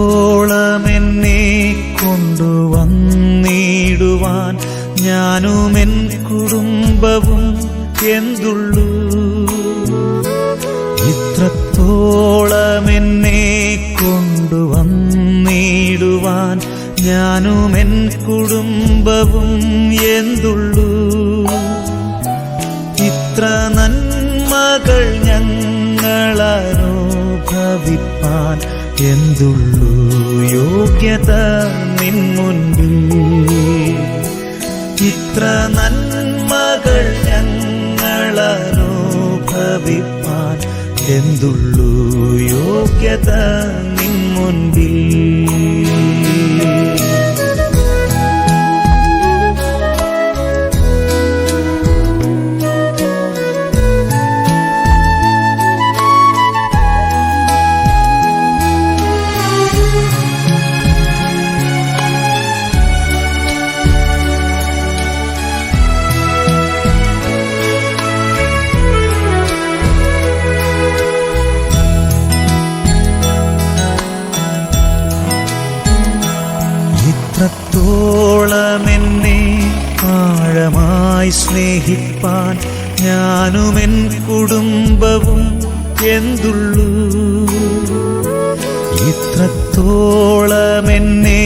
ഇത്രത്തോളമെന്നെ കൊണ്ടുവന്നിടുവാൻ ഞാനുമെൻ കുടുംബവും എന്തുള്ളൂ. ഇത്രത്തോളമെന്നെ കൊണ്ടുവന്നിടുവാൻ ഞാനുമെൻ കുടുംബവും എന്തുള്ളൂ. ഇത്ര നന്മകൾ ഞങ്ങളനുഭവിപ്പാൻ എന്തുള്ളൂ യോഗ്യത നിൻ മുൻപിൽ. ഇത്ര നന്മകൾ ഞങ്ങളനുഭവിപ്പാൻ എന്തുള്ളൂ യോഗ്യത നിൻ മുൻപിൽ. ഇത്രത്തോളമെന്നെ ആഴമായി സ്നേഹിപ്പാൻ ഞാനുമെൻ കുടുംബവും എന്തുള്ളൂ. ഇത്രത്തോളമെന്നെ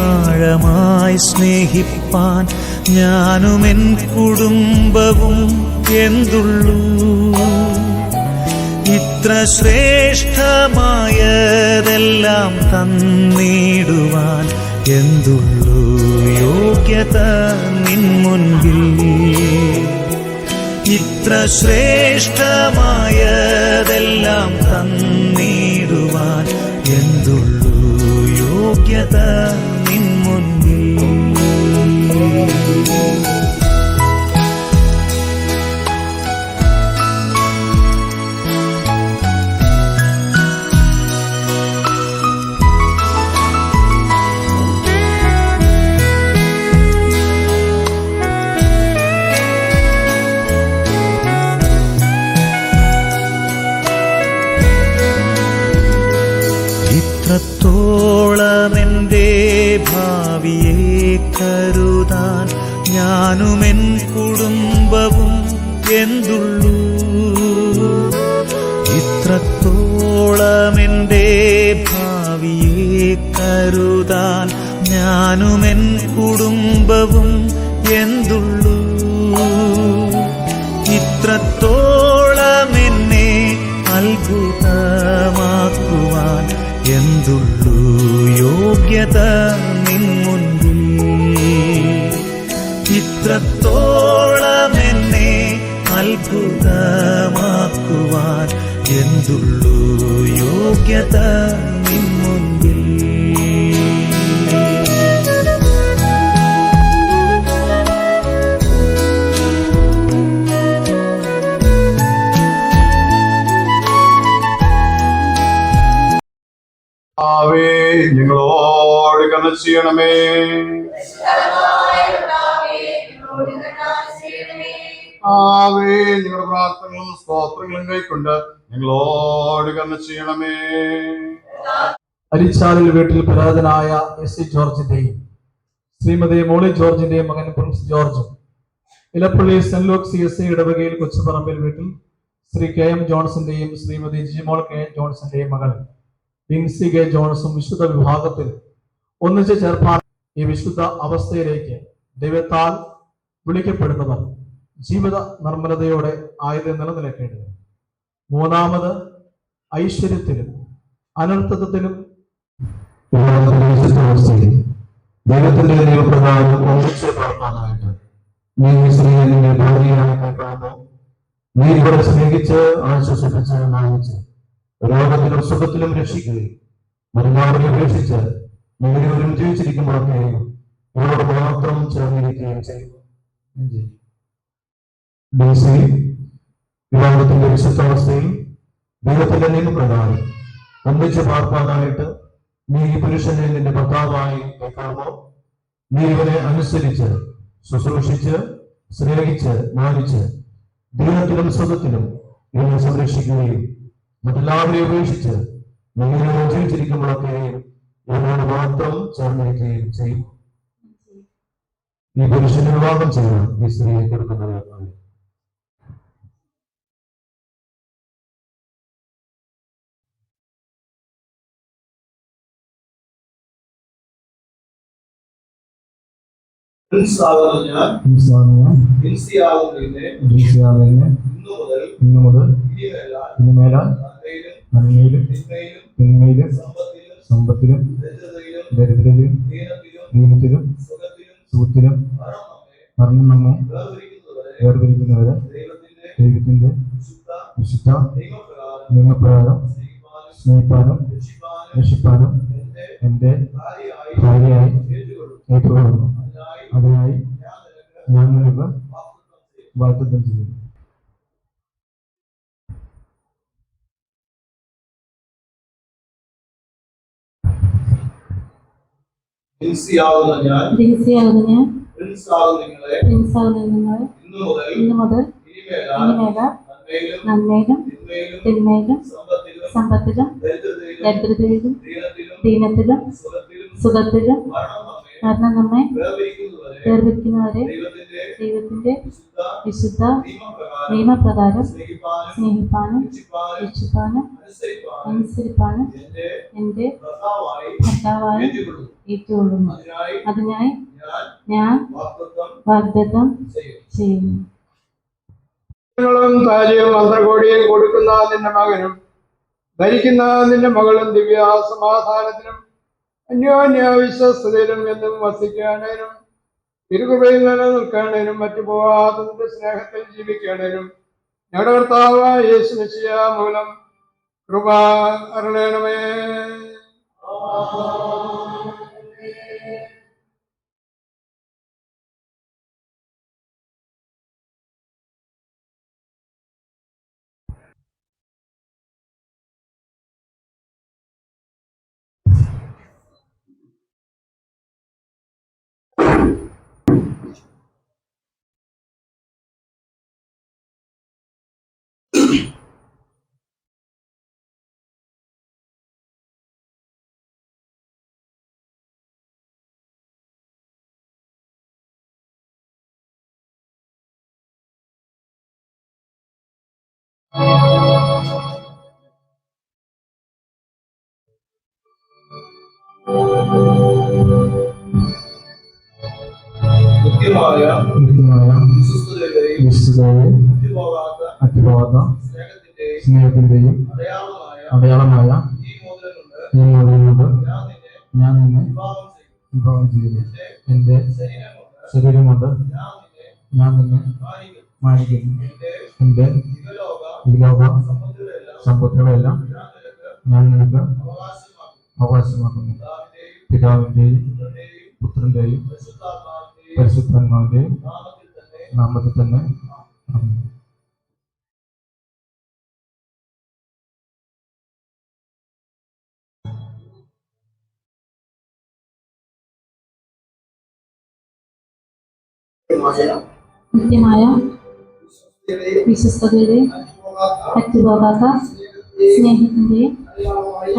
ആഴമായി സ്നേഹിപ്പാൻ ഞാനുമെൻ കുടുംബവും എന്തുള്ളൂ. ഇത്ര ശ്രേഷ്ഠമായതെല്ലാം തന്നിടുവാൻ എന്തുള്ളൂ യോഗ്യത നിൻ മുൻപിൽ. ഇത്ര ശ്രേഷ്ഠമായതെല്ലാം തന്നിടുവാൻ എന്തുള്ളൂ യോഗ്യത നിൻ മുൻപിൽ. ഇത്രത്തോളമെന്റെ ഭാവിയെ കരുതാൻ ഞാനുമെൻ കുടുംബവും എന്തുള്ളൂ. ഇത്രത്തോളമെന്റെ ഭാവിയെ കരുതാൻ ഞാനുമെൻ കുടുംബവും എന്തുള്ളൂ. ഇത്രത്തോളമെന്നെ അത്ഭുതമാക്കുവാൻ എന്തുള്ളൂ യോഗ്യത നിൻ മുൻപിൽ. ഇത്രത്തോളമെന്നെ അത്ഭുതമാക്കുവാൻ എന്തുള്ളൂ യോഗ്യത നിൻ മുൻപിൽ. ആവേ ഞങ്ങളോട് കരുണ ചെയ്യണമേ. ആവേ ഞങ്ങളുടെ പ്രാർത്ഥനകളും സ്തോത്രങ്ങളും കൈക്കൊണ്ട് ഞങ്ങളോട് കരുണ ചെയ്യണമേ. അരിച്ചാലിൽ വീട്ടിൽ പുരാതനായ എസ് ജോർജിന്റെയും ശ്രീമതി മോളി ജോർജിന്റെയും മകൻ പ്രിൻസ് ജോർജും, ഇലപ്പള്ളി സെന്റ് ലൂക്ക് CSC ഇടവകയിൽ കൊച്ചുപറമ്പിൽ വീട്ടിൽ ശ്രീ KM ജോൺസന്റെയും ശ്രീമതി ജിമോൾ K ജോൺസന്റെയും മകൾ ബിൻസി K ജോൺസും വിശുദ്ധ വിഭാഗത്തിൽ ഒന്നിച്ച് ചേർപ്പാൻ ഈ വിശുദ്ധ അവസ്ഥയിലേക്ക് ദൈവത്താൽ വിളിക്കപ്പെടുന്നവർ ജീവിത നിർമ്മലതയോടെ ആയത് നിലനിൽക്കേണ്ടത്. മൂന്നാമത് ഐശ്വര്യത്തിലും അനർത്ഥത്തിലും ദൈവത്തിന്റെ നിയമപ്രകാരം ഒന്നിച്ച് പാർക്കാനായിട്ട് നീ സ്ത്രീയെ ഭാര്യയായി കേൾക്കാമോ? നീ ഇവിടെ സ്നേഹിച്ച് ആശ്വസിപ്പിച്ച് നയിച്ച് രോഗത്തിലും സുഖത്തിലും രക്ഷിക്കുകയും മറ്റുള്ളവരെ അപേക്ഷിച്ച് നിങ്ങളൊരു ജീവിച്ചിരിക്കുമ്പോഴൊക്കെ ഇവരോട് മാത്രം ചേർന്നിരിക്കുകയും ചെയ്യും. വിവാഹത്തിന്റെ വിശുദ്ധാവസ്ഥയിൽ ദൈവത്തിന്റെ നിയമപ്രകാരം ഒന്നിച്ച് പാർപ്പാനായിട്ട് നീ ഈ പുരുഷനെ നിന്റെ ഭർത്താവായി കേൾക്കാമോ? നീ ഇവനെ അനുസരിച്ച് ശുശ്രൂഷിച്ച് സ്നേഹിച്ച് മാനിച്ച് ദൈവത്തിലും സ്വതത്തിലും ഇവനെ സംരക്ഷിക്കുകയും മറ്റെല്ലാവരെയും ഉപേക്ഷിച്ച് നിങ്ങൾ ജീവിച്ചിരിക്കുമ്പോഴൊക്കെ ഇവനോട് മാത്രം ചേർന്നിരിക്കുകയും ചെയ്യും. ഈ പുരുഷന് വിവാഹം ചെയ്യണം ഈ സ്ത്രീയെ കൊടുക്കുന്നത്. ഇന്നു മുതൽ ഇനിമേല നന്മയിലും തിന്മയിലും സമ്പത്തിലും ദരിദ്രതയിലും ദീനത്തിലും സുഖത്തിലും മരണം നമ്മെ വേർതിരിക്കുന്നവരെ ദൈവത്തിന്റെ വിശുദ്ധ നിയമപ്രകാരം സ്നേഹിപ്പാനും രക്ഷിപ്പാനും എന്റെ ഭാര്യയായി ഏറ്റുകൊള്ളുന്നു. അതിനായി ഞാൻ നിനക്ക് വാഗ്ദത്തം ചെയ്യുന്നു. ഞാൻ ഇന്നു മുതൽ ഇനിമേല നന്മയിലും തിന്മയിലും സമ്പത്തിലും ദരിദ്രതയിലും ദീനത്തിലും സുഖത്തിലും മരണം നമ്മെ വേർതിരിക്കുന്നവരെ ദൈവത്തിന്റെ വിശുദ്ധ നിയമപ്രകാരം സ്നേഹിപ്പാനും രക്ഷിപ്പാനും അനുസരിപ്പാനും എന്റെ ഭർത്താവായി ഏറ്റുകൊള്ളുന്നു. അതിനായി ഞാൻ വാഗ്ദത്തം ചെയ്യുന്നു. താലിയും മന്ത്രകോടിയും കൊടുക്കുന്ന നിന്റെ മകനും ധരിക്കുന്ന നിന്റെ മകളും ദിവ്യ സമാധാനത്തിനും അന്യോന്യ വിശ്വസ്തയിലും എന്നും വസിക്കാനും തിരുകൃപയിൽ നിലനിൽക്കാനും മറ്റു പോവാതെ നിന്റെ സ്നേഹത്തിൽ ജീവിക്കാനും ഞങ്ങളുടെ കർത്താവായ യേശു മിശിഹാ മൂലം കൃപ അരുളണമേ. നിത്യമായ വിശുദ്ധതയെ അറ്റുപോകാത്ത സ്നേഹത്തിന്റെയും അടയാളമായ ഈ മോതിരം കൊണ്ട് ഞാൻ നിന്നെ വിവാഹം ചെയ്യുന്നു. എന്റെ ശരീരം കൊണ്ട് ഞാൻ നിന്നെ മാനിക്കുന്നു. എന്റെ വിലോക സമ്പത്തുകളെല്ലാം ഞാൻ നിനക്ക് അവകാശമാക്കുന്നു. പിതാവിന്റെയും പുത്രന്റെയും പരിശുദ്ധാത്മാവിന്റെയും നാമത്തിൽ തന്നെ. നിത്യമായ വിശ്വസ്തതയുടെയും അറ്റുപോകാത്ത സ്നേഹത്തിന്റെയും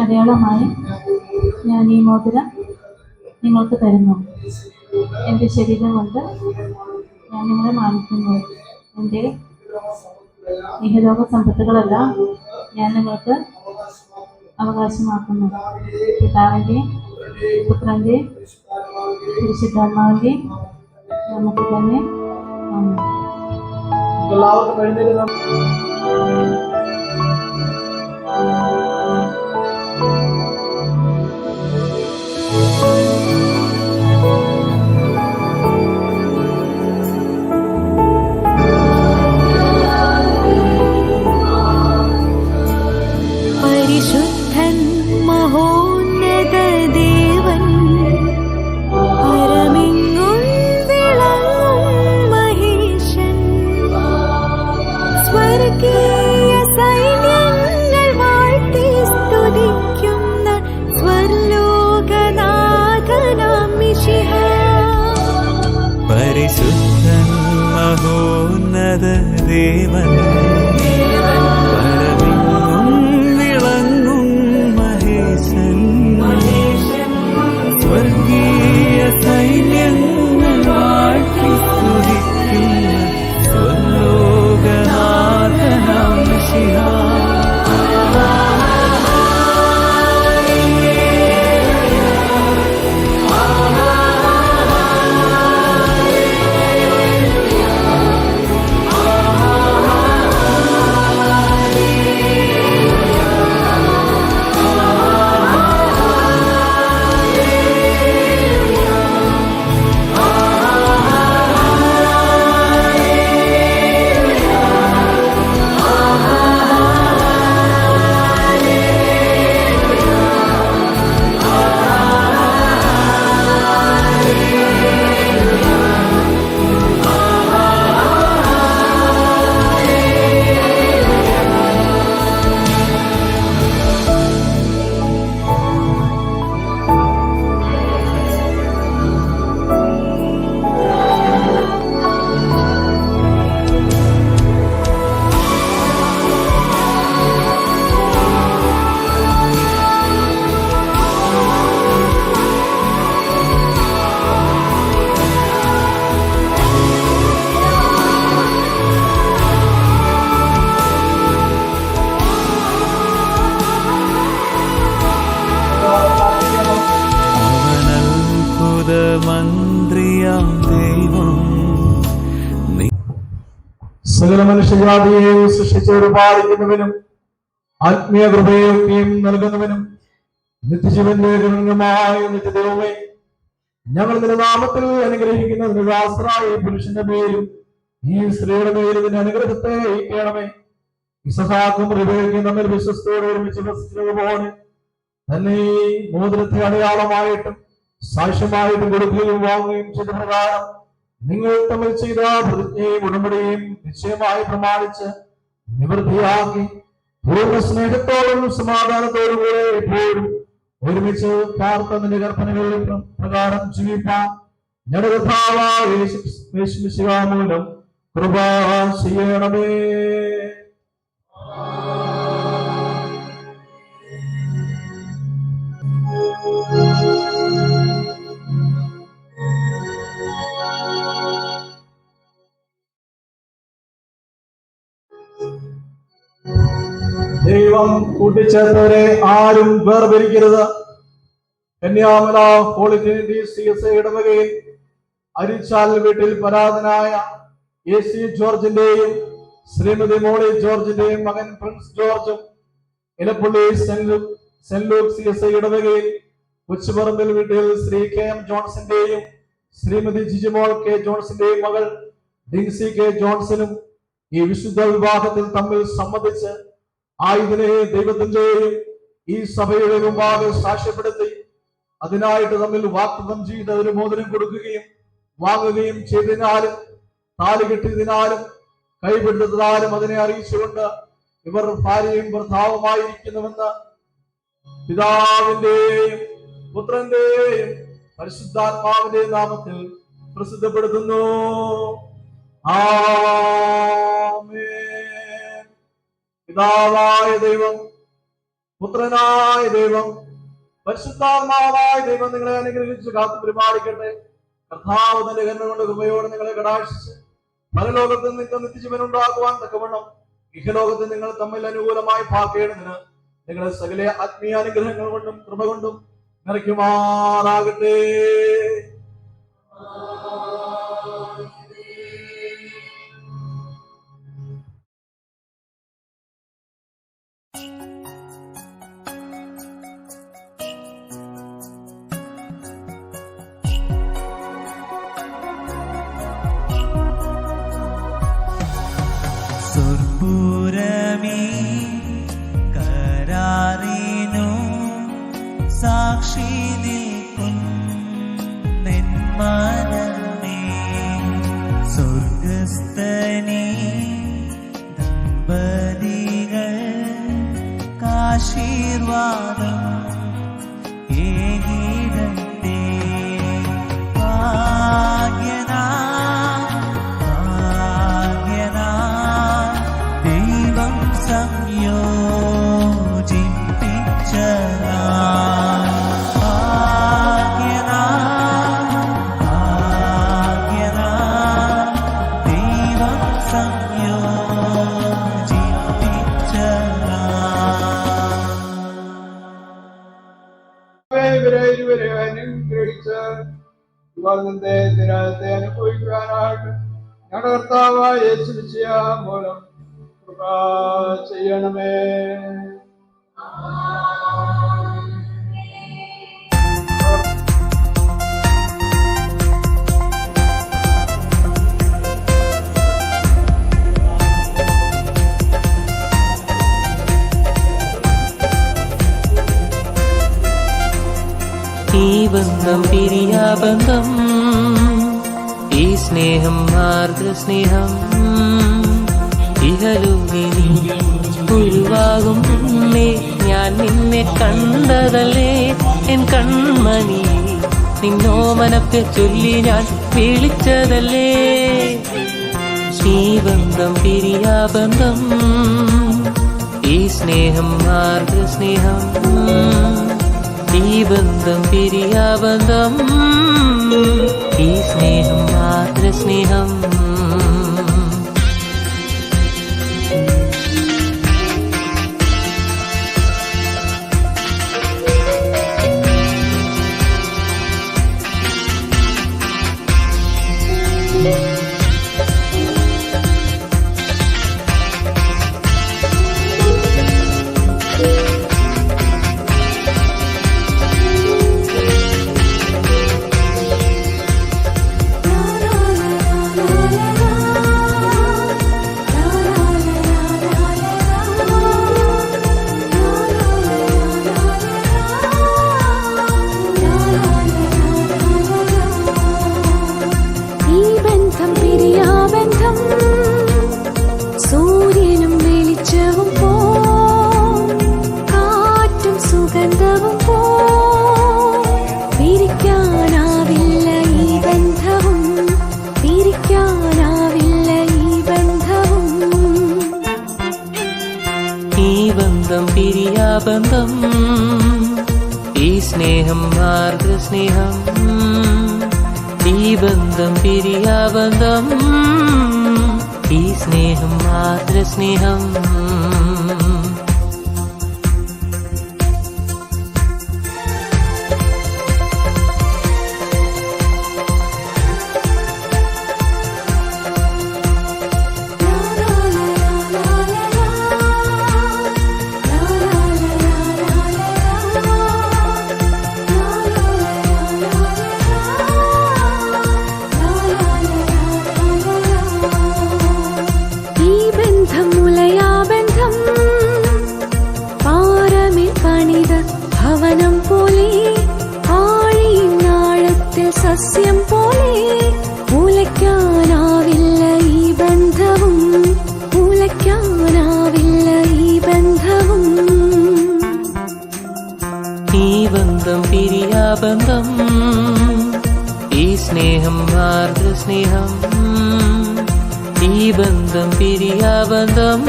അടയാളമായി ഞാൻ ഈ മോതിരം നിങ്ങൾക്ക് തരുന്നു. എൻ്റെ ശരീരം കൊണ്ട് ഞാൻ നിങ്ങളെ മാനിക്കുന്നു. എൻ്റെ ഇഹലോക സമ്പത്തുകളെല്ലാം ഞാൻ നിങ്ങൾക്ക് അവകാശമാക്കുന്നു. പിതാവിൻ്റെയും പുത്രൻ്റെയും പരിശുദ്ധാത്മാവിൻ്റെയും നമുക്ക് തന്നെ പരിശുദ്ധൻ മഹോന്നതൻ ദേവൻ പരമെങ്ങും വിളങ്ങും മഹേശൻ സ്വർഗീയ സൈന്യങ്ങൾ വാഴ്ത്തി സ്തുതിക്കുന്ന സ്വലോകനാഥനാം മിശിഹാ. മന്ത്രിയാം ദൈവം സകല മനുഷ്യജാതിയെ സൃഷ്ടിച്ചവരും പാലിക്കുന്നവനും ആത്മീയ കൃപയൊക്കെയും നൽകുന്നവനും നിത്യജീവന്റെ ഗുണമായ നിത്യദൈവമേ, ഞങ്ങൾ നിന്റെ നാമത്തിൽ അനുഗ്രഹിക്കുന്ന നിരാശ്രായ പുരുഷന്റെ പേരും ഈ സ്ത്രീയുടെ പേരും നിന്റെ അനുഗ്രഹത്തെ അയക്കണമേ. ഇസഹാക്കും റിബേക്കും തമ്മിൽ വിശ്വസ്തയോടെ ഒരുമിച്ച് വസിച്ചതുപോലെ തന്നെ ഈ മോതിരത്തെ അടയാളമായിട്ടും സാക്ഷ്യമായിട്ടും കൊടുക്കുകയും വാങ്ങുകയും ചെയ്ത പ്രകാരം നിങ്ങൾ തമ്മിൽ ചെയ്ത പ്രതിജ്ഞയും ഉടമ്പടിയും നിശ്ചയമായി പ്രമാണിച്ച് നിവൃത്തിയാക്കി പൂർണ്ണ സ്നേഹത്തോടും സമാധാനത്തോടും കൂടെ എപ്പോഴും ഒരുമിച്ച് പ്രാർത്ഥനയുടെ കൽപ്പനകളുടെ പ്രകാരം ജീവിപ്പാൻ ഞങ്ങളുടെ കർത്താവായ യേശുമിശിഹ മൂലം കൃപ ചെയ്യണമേ. ദൈവം കൂട്ടിച്ചേർത്തവരെ ആരും വേർപിരിക്കരുത്. കന്യാമല ഹോളി ട്രിനിറ്റി CSA ഇടവകയിൽ അരിച്ചാൽ വീട്ടിൽ പരാതനായ AC ജോർജിന്റെയും ശ്രീമതി മോളി ജോർജിന്റെയും മകൻ പ്രിൻസ് ജോർജും ഇലപ്പള്ളി സെന്റ് ലൂക്ക് CSA ഇടവകയിൽ കൊച്ചുപറമ്പിൽ വീട്ടിൽ ശ്രീ KM ജോൺസിന്റെയും ശ്രീമതി ജിജിമോൾ K ജോൺസിന്റെയും മകൾ ഡിൻസി K ജോൺസനും ഈ വിശുദ്ധ വിവാഹത്തിൽ തമ്മിൽ സമ്മതിച്ച് ആയതിനെ ദൈവത്തിന്റെയും ഈ സഭയുടെ മുമ്പാകെ സാക്ഷ്യപ്പെടുത്തി അതിനായിട്ട് തമ്മിൽ വാഗ്ദത്തം ചെയ്ത് ഒരു മോതിരം കൊടുക്കുകയും വാങ്ങുകയും ചെയ്തതിനാലും താലി കെട്ടിയതിനാലും കൈപിടുത്തതിനാലും അതിനെ അറിയിച്ചുകൊണ്ട് ഇവർ ഭാര്യയും ഭർത്താവുമായിരിക്കുന്നുവെന്ന് പിതാവിന്റെയും പുത്രന്റെയും പരിശുദ്ധാത്മാവിന്റെയും നാമത്തിൽ പ്രസിദ്ധപ്പെടുത്തുന്നു. ആമേൻ. പിതാവായ ദൈവം, പുത്രനായ ദൈവം, പരിശുദ്ധാത്മാവായ ദൈവം നിങ്ങളെ അനുഗ്രഹിച്ച് കാത്തു പരിപാലിക്കട്ടെ. കർത്താവ് തന്റെ കരുണ കൊണ്ട് കൃപയോടെ നിങ്ങളെ കടാക്ഷിച്ച് പരലോകത്തിൽ നിങ്ങൾക്ക് നിത്യജീവൻ ഉണ്ടാക്കുവാൻ തക്കവണ്ണം ഇഹലോകത്തിൽ നിങ്ങൾ തമ്മിൽ അനുകൂലമായി പാക്കേണ്ടതിന് നിങ്ങളെ സകല ആത്മീയ അനുഗ്രഹങ്ങൾ കൊണ്ടും കൃപ കൊണ്ടും നിറയ്ക്കുമാറാകട്ടെ. സുർപുരമീ കരാറിനു സാക്ഷി നിൽക്കുന്നെൻ മനമേ, സ്വർഗസ്ഥനീ ദമ്പതികൾ കാശീർവാദം ഏകിടട്ടെ. ഭാഗ്യനാ ഭാഗ്യനാ ഇവരെ ഇരുവരെ അനുഗ്രഹിച്ച് നിന്റെ ദിനത്തെ അനുഭവിക്കുവാനായിട്ട് ഞങ്ങളുടെ കർത്താവായ യേശു മിശിഹാ മൂലം കൃപ ചെയ്യണമേ. ഈ ബന്ധം പിരിയാബന്ധം, ഈ സ്നേഹം മാർഗസ്നേഹം, ഇഹലോകിനി ഒഴിവാകും മുന്നേ ഞാൻ നിന്നെ കണ്ടതല്ലേ എൻ കൺമണി, നിന്നോമനത്തെ ചൊല്ലി ഞാൻ വിളിച്ചതല്ലേ. ഈ ബന്ധം പിരിയാബന്ധം, ഈ സ്നേഹം മാർഗസ്നേഹം, ഈ ബന്ധം പിരിയാബന്ധം, ഈ സ്നേഹം മാതൃസ്നേഹം. പിരിയാബന്ധം, ഈ സ്നേഹം മാർഗസ്നേഹം, ഈ ബന്ധം പിരിയാബന്ധം, ഈ സ്നേഹം മാതൃസ്നേഹം. സസ്യം പോലെ മൂലയ്ക്കാനാവില്ല ഈ ബന്ധവും, മൂലയ്ക്കാനാവില്ല ഈ ബന്ധവും. ഈ ബന്ധം പിരിയാബന്ധം, ഈ സ്നേഹം മാർഗസ്നേഹം, ഈ ബന്ധം പിരിയാബന്ധം,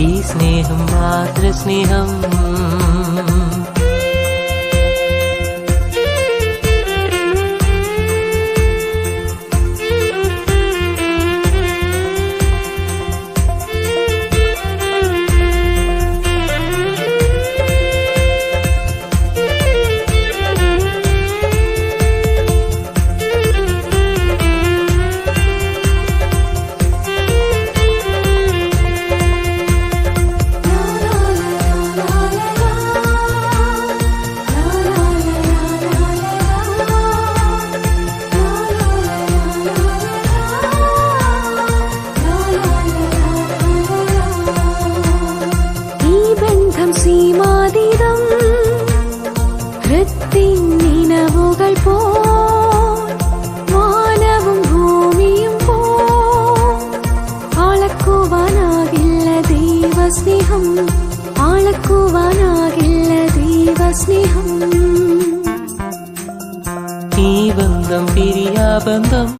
ഈ സ്നേഹം മാതൃസ്നേഹം. സീമാതീതം ഹൃത്തിൻ നിനവുകൾ പോൽ വാനവും ഭൂമിയും പോൽ അളക്കുവാനാകില്ല ദൈവസ്നേഹം, അളക്കുവാനാകില്ല ദൈവസ്നേഹം. ഈ ബന്ധം പിരിയാബന്ധം.